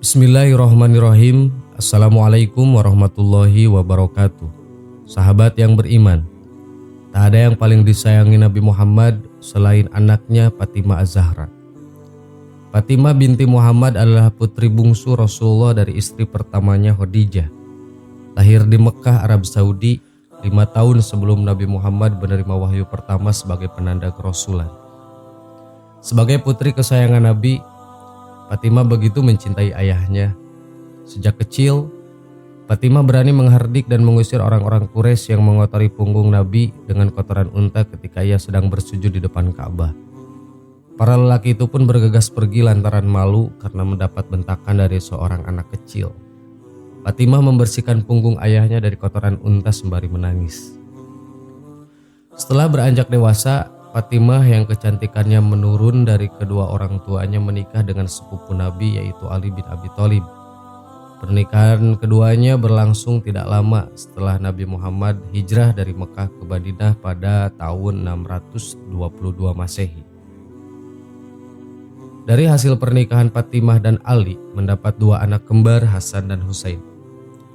Bismillahirrahmanirrahim. Assalamualaikum warahmatullahi wabarakatuh. Sahabat yang beriman, tak ada yang paling disayangi Nabi Muhammad selain anaknya Fatimah Az-Zahra. Fatimah binti Muhammad adalah putri bungsu Rasulullah dari istri pertamanya Khadijah. Lahir di Mekah, Arab Saudi 5 tahun sebelum Nabi Muhammad menerima wahyu pertama sebagai penanda kerasulan. Sebagai putri kesayangan Nabi, Fatimah begitu mencintai ayahnya. Sejak kecil, Fatimah berani menghardik dan mengusir orang-orang Quraisy yang mengotori punggung Nabi dengan kotoran unta ketika ia sedang bersujud di depan Ka'bah. Para lelaki itu pun bergegas pergi lantaran malu karena mendapat bentakan dari seorang anak kecil. Fatimah membersihkan punggung ayahnya dari kotoran unta sembari menangis. Setelah beranjak dewasa, Fatimah yang kecantikannya menurun dari kedua orang tuanya menikah dengan sepupu Nabi yaitu Ali bin Abi Thalib. Pernikahan keduanya berlangsung tidak lama setelah Nabi Muhammad hijrah dari Mekah ke Madinah pada tahun 622 Masehi. Dari hasil pernikahan Fatimah dan Ali mendapat 2 anak kembar, Hasan dan Husain,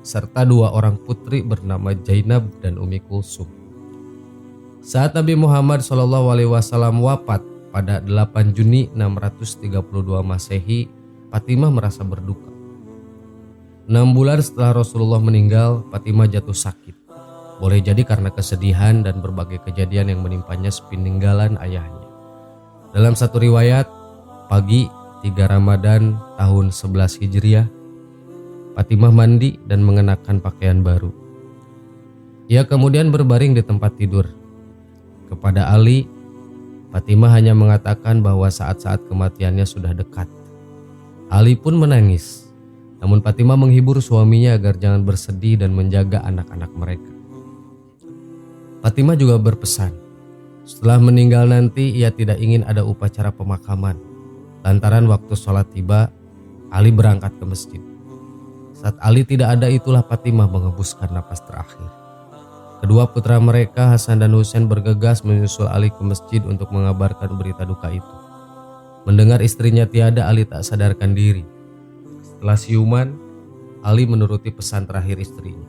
serta 2 orang putri bernama Zainab dan Ummi Kulsum. Saat Nabi Muhammad SAW wafat pada 8 Juni 632 Masehi, Fatimah merasa berduka. 6 bulan setelah Rasulullah meninggal, Fatimah jatuh sakit. Boleh jadi karena kesedihan dan berbagai kejadian yang menimpanya sepeninggalan ayahnya. Dalam satu riwayat, pagi 3 Ramadan tahun 11 Hijriah, Fatimah mandi dan mengenakan pakaian baru. Ia kemudian berbaring di tempat tidur. Kepada Ali, Fatimah hanya mengatakan bahwa saat-saat kematiannya sudah dekat. Ali pun menangis, namun Fatimah menghibur suaminya agar jangan bersedih dan menjaga anak-anak mereka. Fatimah juga berpesan, setelah meninggal nanti ia tidak ingin ada upacara pemakaman. Lantaran waktu sholat tiba, Ali berangkat ke masjid. Saat Ali tidak ada, itulah Fatimah menghembuskan napas terakhir. Kedua putra mereka, Hasan dan Husain, bergegas menyusul Ali ke masjid untuk mengabarkan berita duka itu. Mendengar istrinya tiada, Ali tak sadarkan diri. Setelah siuman, Ali menuruti pesan terakhir istrinya.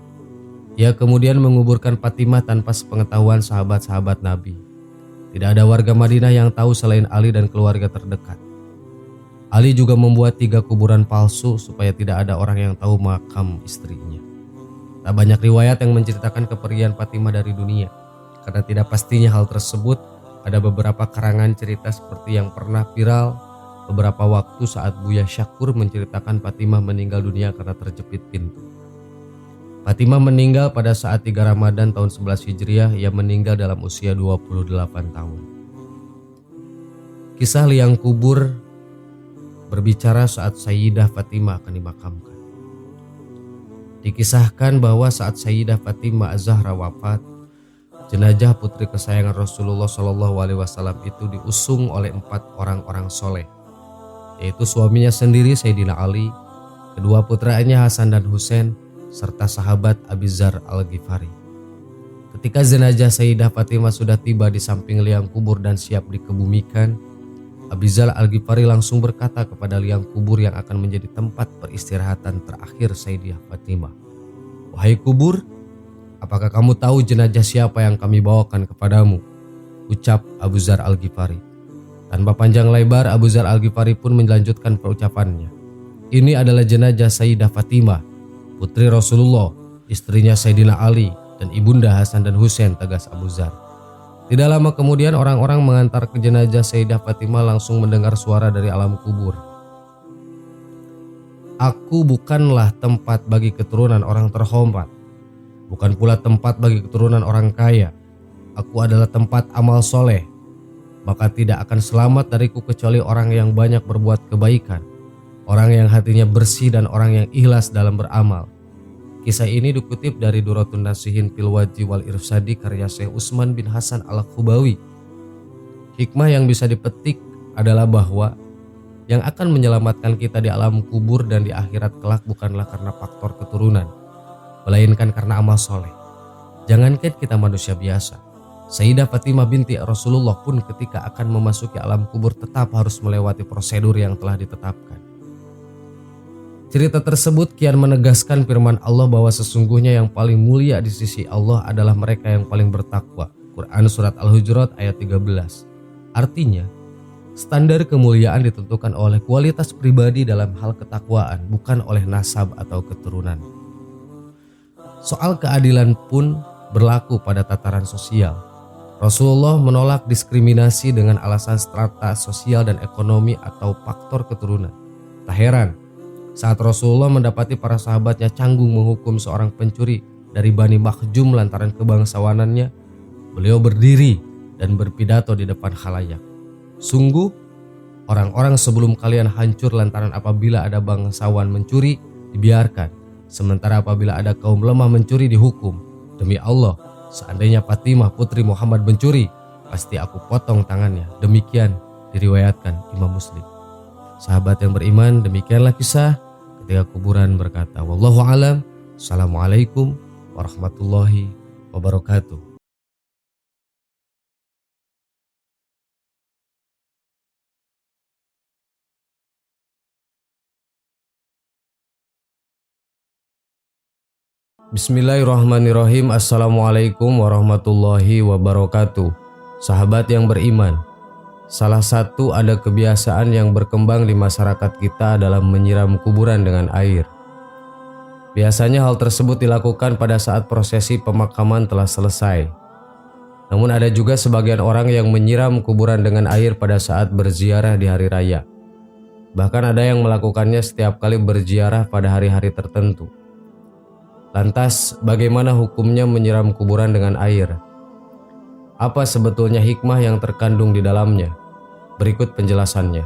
Ia kemudian menguburkan Fatimah tanpa sepengetahuan sahabat-sahabat Nabi. Tidak ada warga Madinah yang tahu selain Ali dan keluarga terdekat. Ali juga membuat 3 kuburan palsu supaya tidak ada orang yang tahu makam istrinya. Tak banyak riwayat yang menceritakan kepergian Fatimah dari dunia. Karena tidak pastinya hal tersebut, ada beberapa karangan cerita seperti yang pernah viral beberapa waktu saat Buya Syakur menceritakan Fatimah meninggal dunia karena terjepit pintu. Fatimah meninggal pada saat 3 Ramadan tahun 11 Hijriah. Ia meninggal dalam usia 28 tahun. Kisah liang kubur berbicara saat Sayyidah Fatimah akan dimakamkan. Dikisahkan bahwa saat Sayyidah Fatimah Az-Zahra wafat, jenazah putri kesayangan Rasulullah SAW itu diusung oleh 4 orang-orang soleh, yaitu suaminya sendiri Sayyidina Ali, kedua putranya Hasan dan Husain, serta sahabat Abi Dzar Al-Ghifari. Ketika jenazah Sayyidah Fatimah sudah tiba di samping liang kubur dan siap dikebumikan, Abi Dzar Al-Ghifari langsung berkata kepada liang kubur yang akan menjadi tempat peristirahatan terakhir Sayyidah Fatimah, "Wahai kubur, apakah kamu tahu jenazah siapa yang kami bawakan kepadamu?" ucap Abu Dzar Al-Ghifari. Tanpa panjang lebar, Abu Dzar Al-Ghifari pun melanjutkan perucapannya. "Ini adalah jenazah Sayyidah Fatimah, putri Rasulullah, istrinya Sayyidina Ali, dan ibunda Hasan dan Husain," tegas Abu Dzar. Tidak lama kemudian orang-orang mengantar ke jenazah Sayyidah Fatimah langsung mendengar suara dari alam kubur. "Aku bukanlah tempat bagi keturunan orang terhormat, bukan pula tempat bagi keturunan orang kaya. Aku adalah tempat amal soleh, maka tidak akan selamat dariku kecuali orang yang banyak berbuat kebaikan, orang yang hatinya bersih dan orang yang ikhlas dalam beramal." Kisah ini dikutip dari Duratun Nasihin fil Waji wal Irsadi karya Syekh Utsman bin Hasan Al-Khubawi. Hikmah yang bisa dipetik adalah bahwa yang akan menyelamatkan kita di alam kubur dan di akhirat kelak bukanlah karena faktor keturunan, melainkan karena amal soleh. Jangankan kita manusia biasa, Sayyidah Fatimah binti Rasulullah pun ketika akan memasuki alam kubur tetap harus melewati prosedur yang telah ditetapkan. Cerita tersebut kian menegaskan firman Allah bahwa sesungguhnya yang paling mulia di sisi Allah adalah mereka yang paling bertakwa. Quran Surat Al-Hujurat ayat 13. Artinya, standar kemuliaan ditentukan oleh kualitas pribadi dalam hal ketakwaan, bukan oleh nasab atau keturunan. Soal keadilan pun berlaku pada tataran sosial. Rasulullah menolak diskriminasi dengan alasan strata sosial dan ekonomi atau faktor keturunan. Tak heran, saat Rasulullah mendapati para sahabatnya canggung menghukum seorang pencuri dari Bani Makhzum lantaran kebangsawanannya, beliau berdiri dan berpidato di depan khalayak. Sungguh, orang-orang sebelum kalian hancur lantaran apabila ada bangsawan mencuri, dibiarkan. Sementara apabila ada kaum lemah mencuri, dihukum. Demi Allah, seandainya Fatimah putri Muhammad mencuri, pasti aku potong tangannya. Demikian diriwayatkan Imam Muslim. Sahabat yang beriman, demikianlah kisah ketika kuburan berkata, wallahu alam, assalamualaikum warahmatullahi wabarakatuh. Bismillahirrahmanirrahim. Assalamualaikum warahmatullahi wabarakatuh. Sahabat yang beriman, salah satu ada kebiasaan yang berkembang di masyarakat kita dalam menyiram kuburan dengan air. Biasanya hal tersebut dilakukan pada saat prosesi pemakaman telah selesai. Namun ada juga sebagian orang yang menyiram kuburan dengan air pada saat berziarah di hari raya. Bahkan ada yang melakukannya setiap kali berziarah pada hari-hari tertentu. Lantas, bagaimana hukumnya menyiram kuburan dengan air? Apa sebetulnya hikmah yang terkandung di dalamnya? Berikut penjelasannya.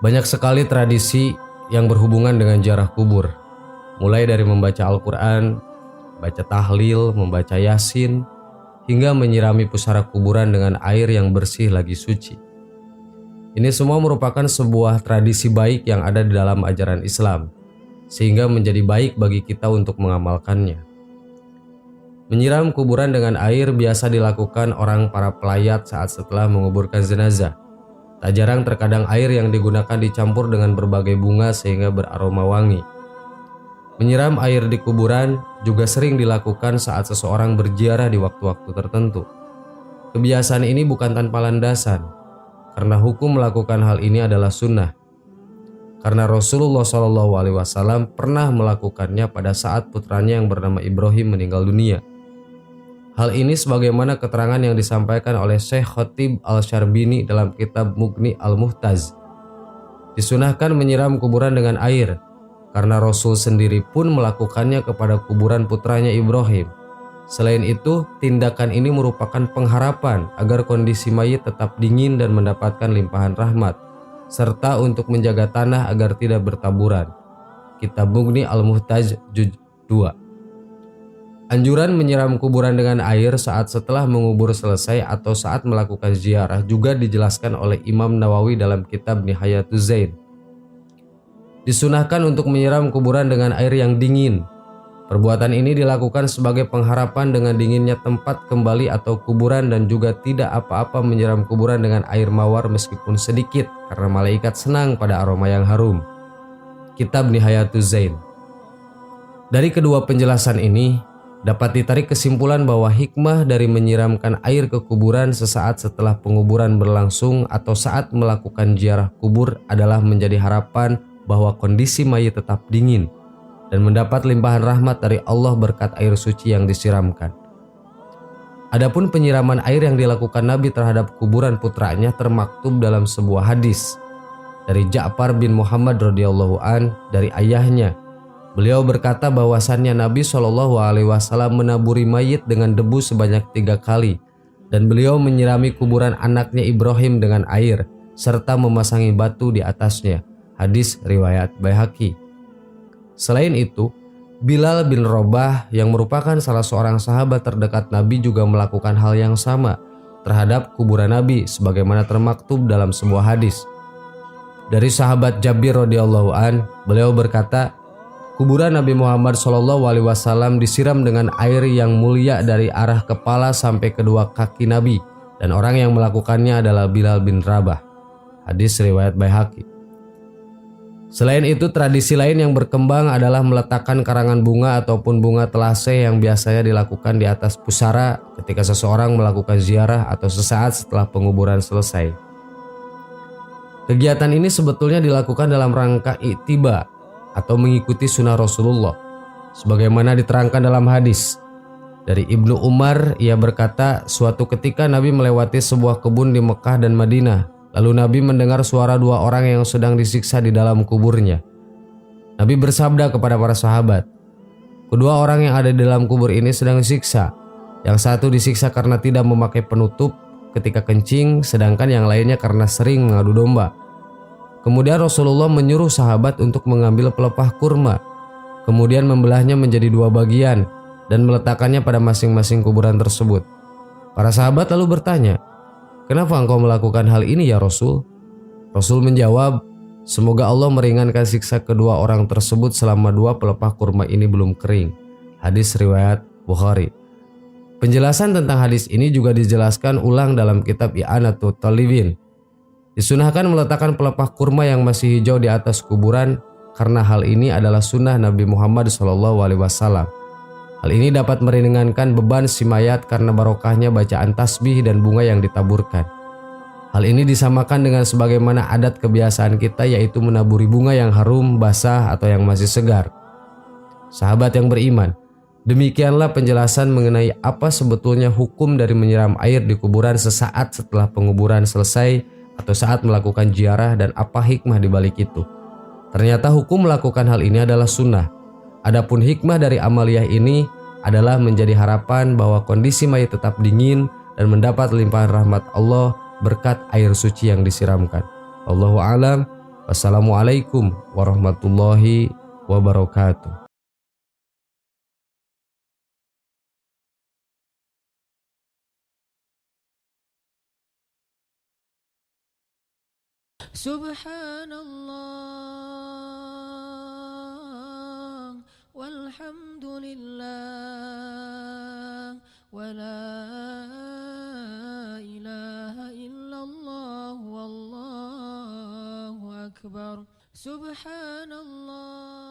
Banyak sekali tradisi yang berhubungan dengan ziarah kubur, mulai dari membaca Al-Quran, baca tahlil, membaca yasin, hingga menyirami pusara kuburan dengan air yang bersih lagi suci. Ini semua merupakan sebuah tradisi baik yang ada di dalam ajaran Islam, sehingga menjadi baik bagi kita untuk mengamalkannya. Menyiram kuburan dengan air biasa dilakukan orang para pelayat saat setelah menguburkan jenazah. Tak jarang terkadang air yang digunakan dicampur dengan berbagai bunga sehingga beraroma wangi. Menyiram air di kuburan juga sering dilakukan saat seseorang berziarah di waktu-waktu tertentu. Kebiasaan ini bukan tanpa landasan, karena hukum melakukan hal ini adalah sunnah. Karena Rasulullah SAW pernah melakukannya pada saat putranya yang bernama Ibrahim meninggal dunia. Hal ini sebagaimana keterangan yang disampaikan oleh Syekh Khatib Al-Syarbini dalam kitab Mughni Al-Muhtaz. Disunahkan menyiram kuburan dengan air, karena Rasul sendiri pun melakukannya kepada kuburan putranya Ibrahim. Selain itu, tindakan ini merupakan pengharapan agar kondisi mayit tetap dingin dan mendapatkan limpahan rahmat, serta untuk menjaga tanah agar tidak bertaburan. Kitab Mughni Al-Muhtaz Juz 2. Anjuran menyiram kuburan dengan air saat setelah mengubur selesai atau saat melakukan ziarah juga dijelaskan oleh Imam Nawawi dalam kitab Nihayatuz Zain. Disunahkan untuk menyiram kuburan dengan air yang dingin. Perbuatan ini dilakukan sebagai pengharapan dengan dinginnya tempat kembali atau kuburan, dan juga tidak apa-apa menyiram kuburan dengan air mawar meskipun sedikit, karena malaikat senang pada aroma yang harum. Kitab Nihayatuz Zain. Dari kedua penjelasan ini, dapat ditarik kesimpulan bahwa hikmah dari menyiramkan air ke kuburan sesaat setelah penguburan berlangsung atau saat melakukan ziarah kubur adalah menjadi harapan bahwa kondisi mayit tetap dingin dan mendapat limpahan rahmat dari Allah berkat air suci yang disiramkan. Adapun penyiraman air yang dilakukan Nabi terhadap kuburan putranya termaktub dalam sebuah hadis dari Ja'far bin Muhammad radhiyallahu an dari ayahnya. Beliau berkata bahwasannya Nabi SAW menaburi mayit dengan debu sebanyak 3 kali, dan beliau menyirami kuburan anaknya Ibrahim dengan air serta memasangi batu di atasnya. Hadis riwayat Baihaqi. Selain itu, Bilal bin Rabah yang merupakan salah seorang sahabat terdekat Nabi juga melakukan hal yang sama terhadap kuburan Nabi sebagaimana termaktub dalam sebuah hadis. Dari sahabat Jabir radhiyallahu an, beliau berkata, kuburan Nabi Muhammad SAW disiram dengan air yang mulia dari arah kepala sampai kedua kaki Nabi, dan orang yang melakukannya adalah Bilal bin Rabah. Hadis riwayat Baihaqi. Selain itu, tradisi lain yang berkembang adalah meletakkan karangan bunga ataupun bunga telase yang biasanya dilakukan di atas pusara ketika seseorang melakukan ziarah atau sesaat setelah penguburan selesai. Kegiatan ini sebetulnya dilakukan dalam rangka i'tiba atau mengikuti sunnah Rasulullah. Sebagaimana diterangkan dalam hadis dari Ibnu Umar, ia berkata, suatu ketika Nabi melewati sebuah kebun di Mekah dan Madinah. Lalu Nabi mendengar suara dua orang yang sedang disiksa di dalam kuburnya. Nabi bersabda kepada para sahabat, kedua orang yang ada di dalam kubur ini sedang disiksa. Yang satu disiksa karena tidak memakai penutup ketika kencing, sedangkan yang lainnya karena sering mengadu domba. Kemudian Rasulullah menyuruh sahabat untuk mengambil pelepah kurma, kemudian membelahnya menjadi dua bagian dan meletakkannya pada masing-masing kuburan tersebut. Para sahabat lalu bertanya, kenapa engkau melakukan hal ini ya Rasul? Rasul menjawab, semoga Allah meringankan siksa kedua orang tersebut selama dua pelepah kurma ini belum kering. Hadis riwayat Bukhari. Penjelasan tentang hadis ini juga dijelaskan ulang dalam kitab I'anatul Talibin. Disunahkan meletakkan pelepah kurma yang masih hijau di atas kuburan karena hal ini adalah sunnah Nabi Muhammad SAW. Hal ini dapat meringankan beban si mayat karena barokahnya bacaan tasbih dan bunga yang ditaburkan. Hal ini disamakan dengan sebagaimana adat kebiasaan kita, yaitu menaburi bunga yang harum, basah, atau yang masih segar. Sahabat yang beriman, demikianlah penjelasan mengenai apa sebetulnya hukum dari menyiram air di kuburan sesaat setelah penguburan selesai atau saat melakukan ziarah dan apa hikmah di balik itu. Ternyata hukum melakukan hal ini adalah sunnah. Adapun hikmah dari amaliyah ini adalah menjadi harapan bahwa kondisi mayat tetap dingin dan mendapat limpahan rahmat Allah berkat air suci yang disiramkan. Wallahu a'lam. Wassalamualaikum warahmatullahi wabarakatuh. Subhanallah walhamdulillah wala ilaha illallah wallahu akbar. Subhanallah